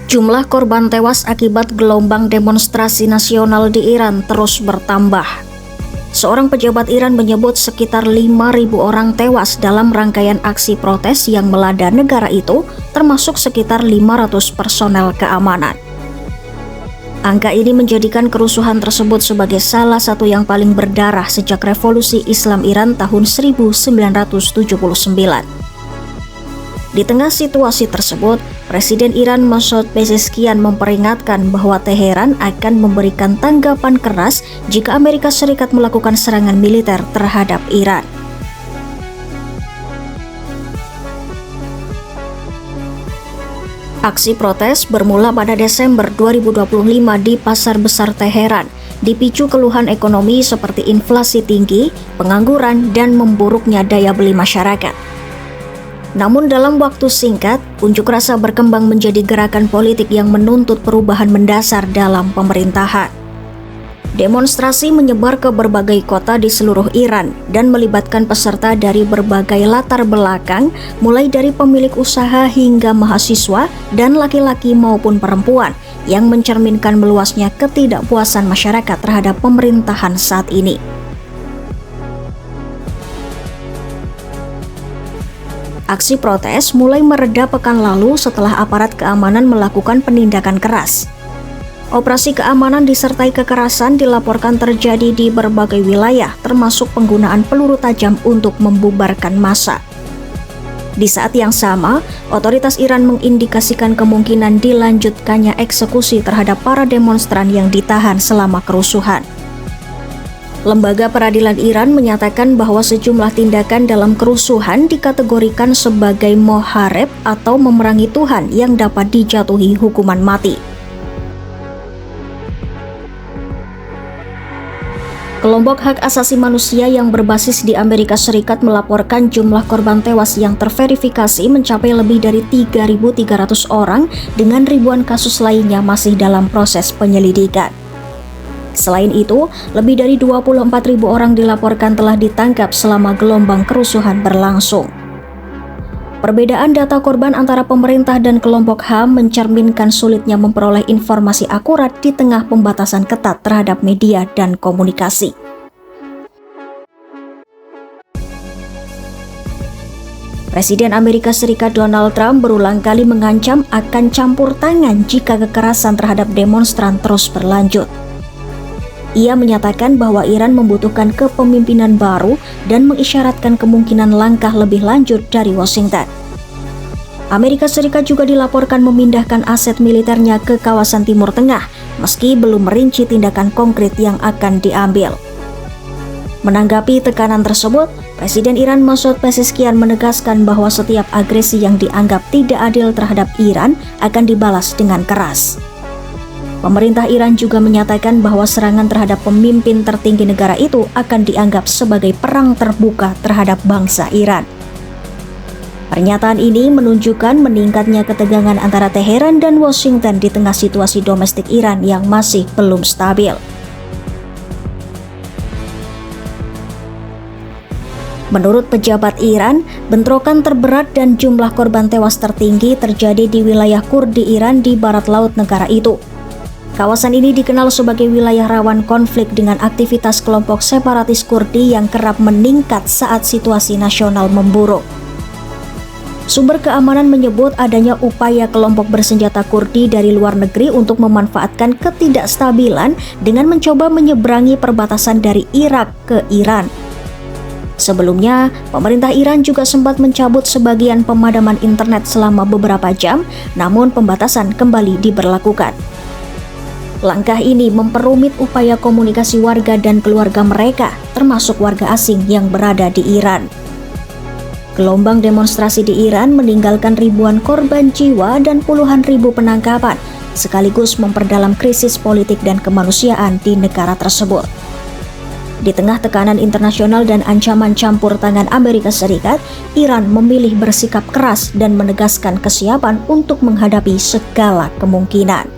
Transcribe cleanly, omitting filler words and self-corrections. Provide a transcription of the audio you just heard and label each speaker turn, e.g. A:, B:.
A: Jumlah korban tewas akibat gelombang demonstrasi nasional di Iran terus bertambah. Seorang pejabat Iran menyebut sekitar 5.000 orang tewas dalam rangkaian aksi protes yang melanda negara itu, termasuk sekitar 500 personel keamanan. Angka ini menjadikan kerusuhan tersebut sebagai salah satu yang paling berdarah sejak Revolusi Islam Iran tahun 1979. Di tengah situasi tersebut, Presiden Iran Masoud Pezeshkian memperingatkan bahwa Teheran akan memberikan tanggapan keras jika Amerika Serikat melakukan serangan militer terhadap Iran. Aksi protes bermula pada Desember 2025 di Pasar Besar Teheran, dipicu keluhan ekonomi seperti inflasi tinggi, pengangguran, dan memburuknya daya beli masyarakat. Namun dalam waktu singkat, unjuk rasa berkembang menjadi gerakan politik yang menuntut perubahan mendasar dalam pemerintahan. Demonstrasi menyebar ke berbagai kota di seluruh Iran dan melibatkan peserta dari berbagai latar belakang, mulai dari pemilik usaha hingga mahasiswa dan laki-laki maupun perempuan, yang mencerminkan meluasnya ketidakpuasan masyarakat terhadap pemerintahan saat ini. Aksi protes mulai mereda pekan lalu setelah aparat keamanan melakukan penindakan keras. Operasi keamanan disertai kekerasan dilaporkan terjadi di berbagai wilayah, termasuk penggunaan peluru tajam untuk membubarkan massa. Di saat yang sama, otoritas Iran mengindikasikan kemungkinan dilanjutkannya eksekusi terhadap para demonstran yang ditahan selama kerusuhan. Lembaga Peradilan Iran menyatakan bahwa sejumlah tindakan dalam kerusuhan dikategorikan sebagai mohareb atau memerangi Tuhan yang dapat dijatuhi hukuman mati. Kelompok hak asasi manusia yang berbasis di Amerika Serikat melaporkan jumlah korban tewas yang terverifikasi mencapai lebih dari 3.300 orang dengan ribuan kasus lainnya masih dalam proses penyelidikan. Selain itu, lebih dari 24.000 orang dilaporkan telah ditangkap selama gelombang kerusuhan berlangsung. Perbedaan data korban antara pemerintah dan kelompok HAM mencerminkan sulitnya memperoleh informasi akurat di tengah pembatasan ketat terhadap media dan komunikasi. Presiden Amerika Serikat Donald Trump berulang kali mengancam akan campur tangan jika kekerasan terhadap demonstran terus berlanjut. Ia menyatakan bahwa Iran membutuhkan kepemimpinan baru dan mengisyaratkan kemungkinan langkah lebih lanjut dari Washington. Amerika Serikat juga dilaporkan memindahkan aset militernya ke kawasan Timur Tengah, meski belum merinci tindakan konkret yang akan diambil. Menanggapi tekanan tersebut, Presiden Iran Masoud Pezeshkian menegaskan bahwa setiap agresi yang dianggap tidak adil terhadap Iran akan dibalas dengan keras. Pemerintah Iran juga menyatakan bahwa serangan terhadap pemimpin tertinggi negara itu akan dianggap sebagai perang terbuka terhadap bangsa Iran. Pernyataan ini menunjukkan meningkatnya ketegangan antara Teheran dan Washington di tengah situasi domestik Iran yang masih belum stabil. Menurut pejabat Iran, bentrokan terberat dan jumlah korban tewas tertinggi terjadi di wilayah Kurdi Iran di barat laut negara itu. Kawasan ini dikenal sebagai wilayah rawan konflik dengan aktivitas kelompok separatis Kurdi yang kerap meningkat saat situasi nasional memburuk. Sumber keamanan menyebut adanya upaya kelompok bersenjata Kurdi dari luar negeri untuk memanfaatkan ketidakstabilan dengan mencoba menyeberangi perbatasan dari Irak ke Iran. Sebelumnya, pemerintah Iran juga sempat mencabut sebagian pemadaman internet selama beberapa jam, namun pembatasan kembali diberlakukan. Langkah ini memperumit upaya komunikasi warga dan keluarga mereka, termasuk warga asing yang berada di Iran. Gelombang demonstrasi di Iran meninggalkan ribuan korban jiwa dan puluhan ribu penangkapan, sekaligus memperdalam krisis politik dan kemanusiaan di negara tersebut. Di tengah tekanan internasional dan ancaman campur tangan Amerika Serikat, Iran memilih bersikap keras dan menegaskan kesiapan untuk menghadapi segala kemungkinan.